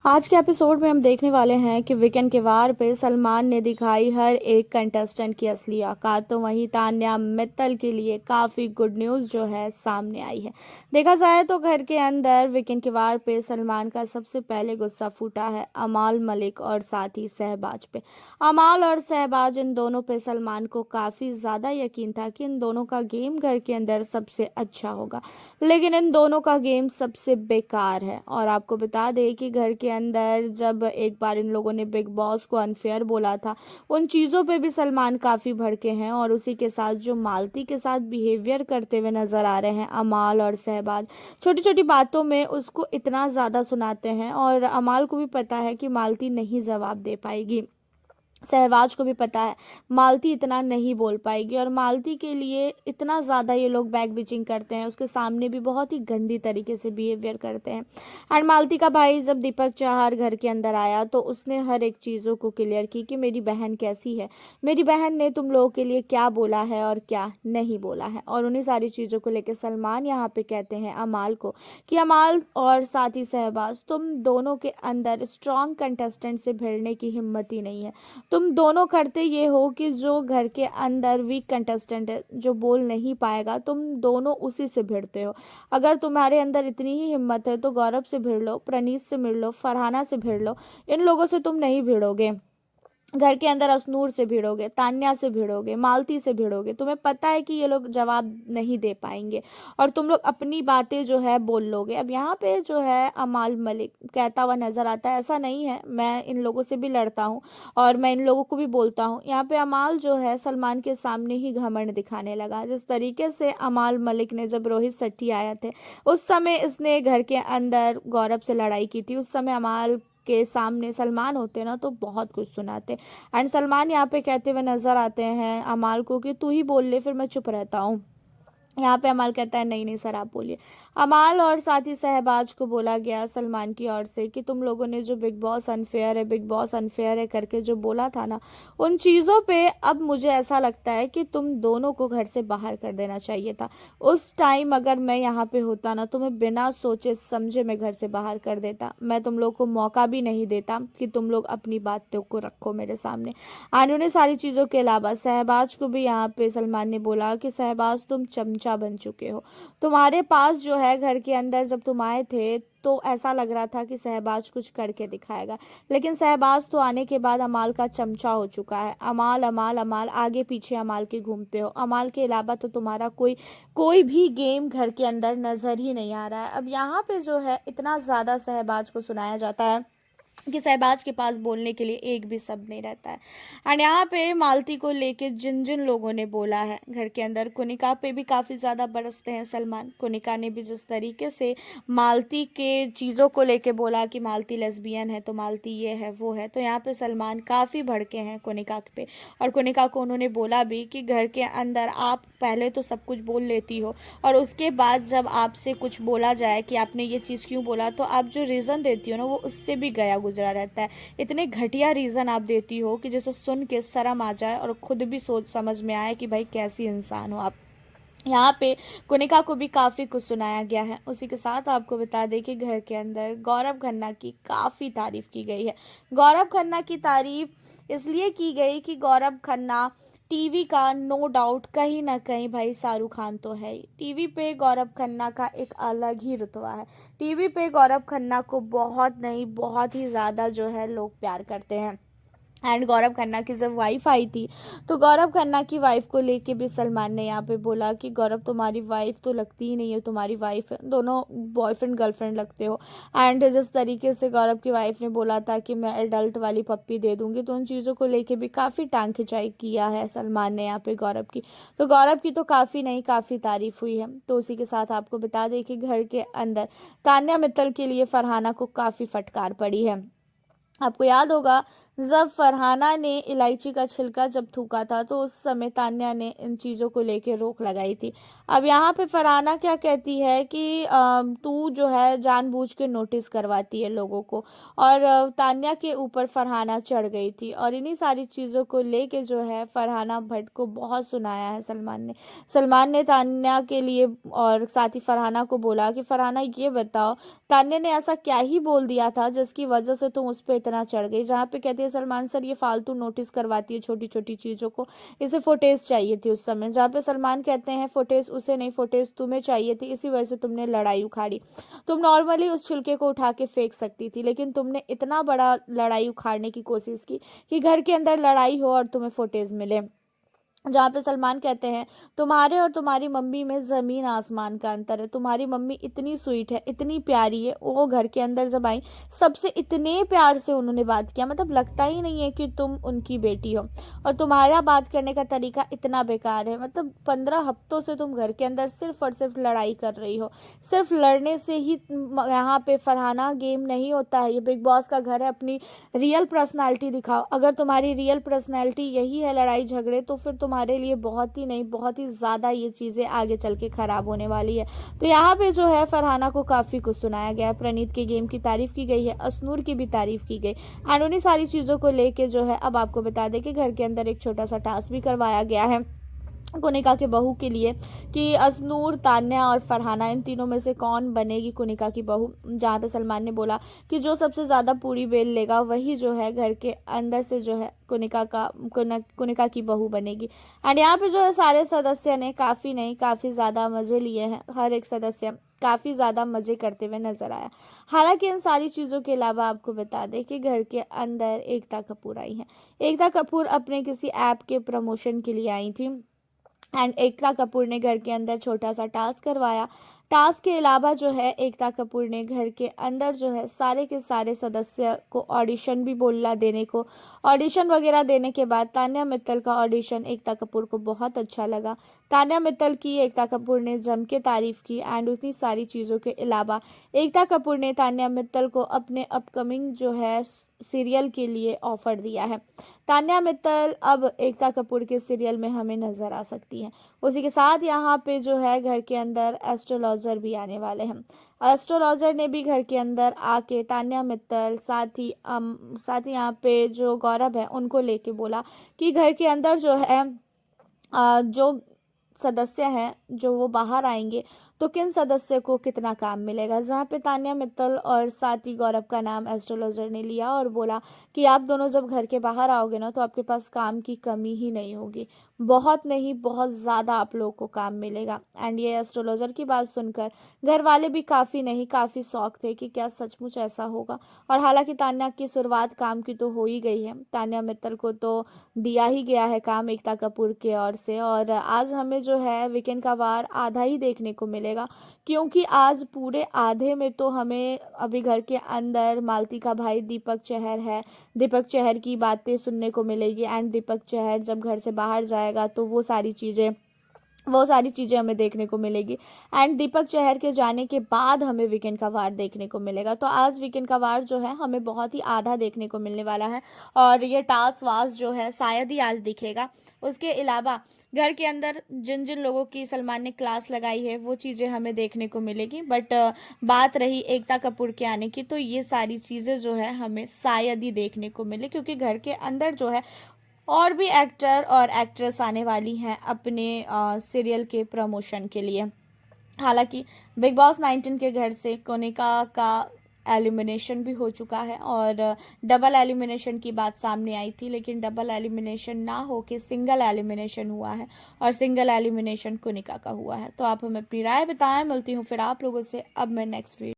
आज के एपिसोड में हम देखने वाले हैं कि वीकेंड के वार पे सलमान ने दिखाई हर एक कंटेस्टेंट की असली औकात। तो वहीं तान्या मित्तल के लिए काफ़ी गुड न्यूज़ जो है सामने आई है। देखा जाए तो घर के अंदर वीकेंड के वार पे सलमान का सबसे पहले गुस्सा फूटा है अमाल मलिक और साथ ही शहबाज पे। अमाल और शहबाज, इन दोनों पे सलमान को काफ़ी ज़्यादा यकीन था कि इन दोनों का गेम घर के अंदर सबसे अच्छा होगा, लेकिन इन दोनों का गेम सबसे बेकार है। और आपको बता दें कि घर के अंदर जब एक बार इन लोगों ने बिग बॉस को अनफेयर बोला था, उन चीज़ों पे भी सलमान काफ़ी भड़के हैं। और उसी के साथ जो मालती के साथ बिहेवियर करते हुए नजर आ रहे हैं अमाल और शहबाज, छोटी छोटी बातों में उसको इतना ज़्यादा सुनाते हैं और अमाल को भी पता है कि मालती नहीं जवाब दे पाएगी, सहवाज को भी पता है मालती इतना नहीं बोल पाएगी। और मालती के लिए इतना ज़्यादा ये लोग बैक बिचिंग करते हैं, उसके सामने भी बहुत ही गंदी तरीके से बिहेवियर करते हैं। एंड मालती का भाई जब दीपक चाहर घर के अंदर आया तो उसने हर एक चीज़ों को क्लियर की कि मेरी बहन कैसी है, मेरी बहन ने तुम लोगों के लिए क्या बोला है और क्या नहीं बोला है। और उन्हीं सारी चीज़ों को लेकर सलमान यहाँ पे कहते हैं अमाल को कि अमाल और साथ ही शहबाज, तुम दोनों के अंदर स्ट्रॉन्ग कंटेस्टेंट से भिड़ने की हिम्मत ही नहीं है। तुम दोनों करते ये हो कि जो घर के अंदर वीक कंटेस्टेंट है, जो बोल नहीं पाएगा, तुम दोनों उसी से भिड़ते हो। अगर तुम्हारे अंदर इतनी ही हिम्मत है तो गौरव से भिड़ लो, प्रणीत से भिड़ लो, फरहाना से भिड़ लो। इन लोगों से तुम नहीं भिड़ोगे। घर के अंदर असनूर से भिड़ोगे, तान्या से भिड़ोगे, मालती से भिड़ोगे, तुम्हें पता है कि ये लोग जवाब नहीं दे पाएंगे और तुम लोग अपनी बातें जो है बोल लोगे। अब यहाँ पे जो है अमाल मलिक कहता हुआ नजर आता है, ऐसा नहीं है, मैं इन लोगों से भी लड़ता हूँ और मैं इन लोगों को भी बोलता हूँ। यहाँ पे अमाल जो है सलमान के सामने ही घमंड दिखाने लगा। जिस तरीके से अमाल मलिक ने जब रोहित शेट्टी आया थे उस समय इसने घर के अंदर गौरव से लड़ाई की थी, उस समय अमाल के सामने सलमान होते ना तो बहुत कुछ सुनाते। एंड सलमान यहाँ पे कहते हुए नजर आते हैं अमाल को कि तू ही बोल ले, फिर मैं चुप रहता हूँ। यहाँ पे अमाल कहता है नहीं नहीं सर आप बोलिए। अमाल और साथ ही शहबाज को बोला गया सलमान की ओर से कि तुम लोगों ने जो बिग बॉस अनफेयर है, बिग बॉस अनफेयर है करके जो बोला था ना, उन चीज़ों पे अब मुझे ऐसा लगता है कि तुम दोनों को घर से बाहर कर देना चाहिए था। उस टाइम अगर मैं यहाँ पे होता ना तो मैं बिना सोचे समझे मैं घर से बाहर कर देता, मैं तुम लोग को मौका भी नहीं देता कि तुम लोग अपनी बातों को रखो मेरे सामने। और उन्हें सारी चीज़ों के अलावा शहबाज को भी यहाँ पे सलमान ने बोला कि शहबाज तुम चमचा बन चुके हो। तुम्हारे पास जो है घर के अंदर जब तुम आए थे तो ऐसा लग रहा था कि शहबाज कुछ करके दिखाएगा, लेकिन शहबाज तो आने के बाद अमाल का चमचा हो चुका है। अमाल अमाल अमाल, आगे पीछे अमाल के घूमते हो। अमाल के अलावा तो तुम्हारा कोई कोई भी गेम घर के अंदर नजर ही नहीं आ रहा है। अब यहाँ पे जो है इतना ज़्यादा शहबाज को सुनाया जाता है कि शहबाज के पास बोलने के लिए एक भी शब्द नहीं रहता है। एंड यहाँ पे मालती को लेके जिन जिन लोगों ने बोला है घर के अंदर, कुनिका पे भी काफ़ी ज़्यादा बरसते हैं सलमान। कुनिका ने भी जिस तरीके से मालती के चीज़ों को लेके बोला कि मालती लेस्बियन है, तो मालती ये है वो है, तो यहाँ पे सलमान काफ़ी भड़के हैं कुनिका पे। और कुनिका को उन्होंने बोला भी कि घर के अंदर आप पहले तो सब कुछ बोल लेती हो और उसके बाद जब आपसे कुछ बोला जाए कि आपने ये चीज़ क्यों बोला तो आप जो रीज़न देती हो ना वो उससे भी गया गुजरा रहता है। इतने घटिया रीज़न आप देती हो कि जिसे सुन के शर्म आ जाए और खुद भी सोच समझ में आए कि भाई कैसी इंसान हो आप। यहाँ पे कुनिका को भी काफ़ी कुछ सुनाया गया है। उसी के साथ आपको बता दें कि घर के अंदर गौरव खन्ना की काफ़ी तारीफ की गई है। गौरव खन्ना की तारीफ इसलिए की गई कि गौरव खन्ना टीवी का नो डाउट कहीं ना कहीं भाई शाहरुख खान तो है ही। टीवी पे गौरव खन्ना का एक अलग ही रुतबा है। टीवी पे गौरव खन्ना को बहुत नहीं बहुत ही ज़्यादा जो है लोग प्यार करते हैं। एंड गौरव खन्ना की जब वाइफ आई थी तो गौरव खन्ना की वाइफ को लेके भी सलमान ने यहाँ पे बोला कि गौरव तुम्हारी वाइफ तो लगती ही नहीं है, तुम्हारी वाइफ है, दोनों बॉयफ्रेंड गर्लफ्रेंड लगते हो। एंड जिस तरीके से गौरव की वाइफ ने बोला था कि मैं एडल्ट वाली पप्पी दे दूंगी, तो उन चीज़ों को लेके भी काफ़ी टांग खिंचाई किया है सलमान ने यहाँ पे गौरव की। तो गौरव की तो काफ़ी नहीं काफ़ी तारीफ हुई है। तो उसी के साथ आपको बता दें कि घर के अंदर तान्या मित्तल के लिए फरहाना को काफ़ी फटकार पड़ी है। आपको याद होगा जब फरहाना ने इलायची का छिलका जब थूका था तो उस समय तान्या ने इन चीज़ों को लेके रोक लगाई थी। अब यहाँ पे फरहाना क्या कहती है कि तू जो है जानबूझ के नोटिस करवाती है लोगों को, और तान्या के ऊपर फरहाना चढ़ गई थी, और इन्हीं सारी चीज़ों को लेके जो है फरहाना भट्ट को बहुत सुनाया है सलमान ने तान्या के लिए, और साथ ही फरहाना को बोला कि फरहाना ये बताओ, तान्या ने ऐसा क्या ही बोल दिया था जिसकी वजह से तुम उस पर इतना चढ़ गई। जहाँ पे कहते हैं सलमान सर ये फालतू नोटिस करवाती है छोटी छोटी चीज़ों को, इसे फुटेज चाहिए थी उस समय। जहाँ पे सलमान कहते हैं फुटेज उसे नहीं, फुटेज तुम्हें चाहिए थी, इसी वजह से तुमने लड़ाई उखाड़ी। तुम नॉर्मली उस छिलके को उठा के फेंक सकती थी, लेकिन तुमने इतना बड़ा लड़ाई उखाड़ने की कोशिश की कि घर के अंदर लड़ाई हो और तुम्हें फुटेज मिले। जहाँ पे सलमान कहते हैं तुम्हारे और तुम्हारी मम्मी में ज़मीन आसमान का अंतर है। तुम्हारी मम्मी इतनी स्वीट है, इतनी प्यारी है, वो घर के अंदर जब आई सबसे इतने प्यार से उन्होंने बात किया, मतलब लगता ही नहीं है कि तुम उनकी बेटी हो। और तुम्हारा बात करने का तरीका इतना बेकार है, मतलब 15 हफ्तों से तुम घर के अंदर सिर्फ और सिर्फ लड़ाई कर रही हो। सिर्फ लड़ने से ही यहाँ पे फरहाना गेम नहीं होता है, ये बिग बॉस का घर है। अपनी रियल पर्सनालिटी दिखाओ। अगर तुम्हारी रियल पर्सनालिटी यही है लड़ाई झगड़े, तो फिर तुम्हारे लिए बहुत ही नहीं, बहुत ही ज़्यादा ये चीज़ें आगे चल के ख़राब होने वाली है। तो यहाँ पे जो है फरहाना को काफ़ी कुछ सुनाया गया है। प्रणीत के गेम की तारीफ़ की गई है, असनूर की भी तारीफ़ की गई, एंड उन्हीं सारी चीज़ों को लेके जो है अब आपको बता दें कि घर के अंदर एक छोटा सा टास्क भी करवाया गया है कुनिका के बहू के लिए, कि असनूर, तान्या और फरहाना इन तीनों में से कौन बनेगी कुनिका की बहू। जहाँ पे सलमान ने बोला कि जो सबसे ज़्यादा पूरी बेल लेगा वही जो है घर के अंदर से जो है कुनिका की बहू बनेगी। एंड यहाँ पे जो है सारे सदस्य ने काफ़ी नहीं, काफ़ी ज़्यादा मज़े लिए हैं। हर एक सदस्य काफ़ी ज़्यादा मज़े करते हुए नजर आया। हालांकि इन सारी चीज़ों के अलावा आपको बता दें कि घर के अंदर एकता कपूर आई हैं। एकता कपूर अपने किसी ऐप के प्रमोशन के लिए आई थी, एंड एकता कपूर ने घर के अंदर छोटा सा टास्क करवाया। टास्क के अलावा जो है एकता कपूर ने घर के अंदर जो है सारे के सारे सदस्य को ऑडिशन भी बोला देने को, ऑडिशन वगैरह देने के बाद तान्या मित्तल का ऑडिशन एकता कपूर को बहुत अच्छा लगा। तान्या मित्तल की एकता कपूर ने जम के तारीफ की, एंड उतनी सारी चीज़ों के अलावा एकता कपूर ने तान्या मित्तल को अपने अपकमिंग जो है सीरियल के लिए ऑफर दिया है। तान्या मित्तल अब एकता कपूर के सीरियल में हमें नजर आ सकती हैं। उसी के साथ यहाँ पे जो है घर के अंदर एस्ट्रोलॉजर भी आने वाले हैं। एस्ट्रोलॉजर ने भी घर के अंदर आके तान्या मित्तल साथ ही यहाँ पे जो गौरव है उनको लेके बोला कि घर के अंदर जो है जो सदस्य हैं जो वो बाहर आएंगे तो किन सदस्य को कितना काम मिलेगा। जहाँ पे तान्या मित्तल और साथ ही गौरव का नाम एस्ट्रोलॉजर ने लिया और बोला कि आप दोनों जब घर के बाहर आओगे ना तो आपके पास काम की कमी ही नहीं होगी, बहुत नहीं बहुत ज़्यादा आप लोगों को काम मिलेगा। एंड ये एस्ट्रोलॉजर की बात सुनकर घर वाले भी काफ़ी नहीं, काफ़ी शौक थे कि क्या सचमुच ऐसा होगा। और हालांकि तान्या की शुरुआत काम की तो हो ही गई है, तान्या मित्तल को तो दिया ही गया है काम एकता कपूर की ओर से, और आज हमें जो है वीकेंड का वार आधा ही देखने को मिलेगा, क्योंकि आज पूरे आधे में तो हमें अभी घर के अंदर मालती का भाई दीपक चहर है, दीपक चहर की बातें सुनने को मिलेगी। एंड दीपक चहर जब घर से बाहर जाएगा तो वो सारी चीज़ें हमें देखने को मिलेगी। एंड दीपक चहर के जाने के बाद हमें वीकेंड का वार देखने को मिलेगा। तो आज वीकेंड का वार जो है हमें बहुत ही आधा देखने को मिलने वाला है, और ये टास्क वास जो है शायद ही आज दिखेगा। उसके अलावा घर के अंदर जिन जिन लोगों की सलमान ने क्लास लगाई है वो चीज़ें हमें देखने को मिलेगी। बट बात रही एकता कपूर के आने की, तो ये सारी चीज़ें जो है हमें शायद ही देखने को मिले, क्योंकि घर के अंदर जो है और भी एक्टर और एक्ट्रेस आने वाली हैं अपने सीरियल के प्रमोशन के लिए। हालांकि बिग बॉस 19 के घर से कोनिका का एलिमिनेशन भी हो चुका है, और डबल एलिमिनेशन की बात सामने आई थी, लेकिन डबल एलिमिनेशन ना हो के सिंगल एलिमिनेशन हुआ है, और सिंगल एलिमिनेशन कोनिका का हुआ है। तो आप हमें अपनी राय बताएं, मिलती हूँ फिर आप लोगों से अब मैं नेक्स्ट वीडियो।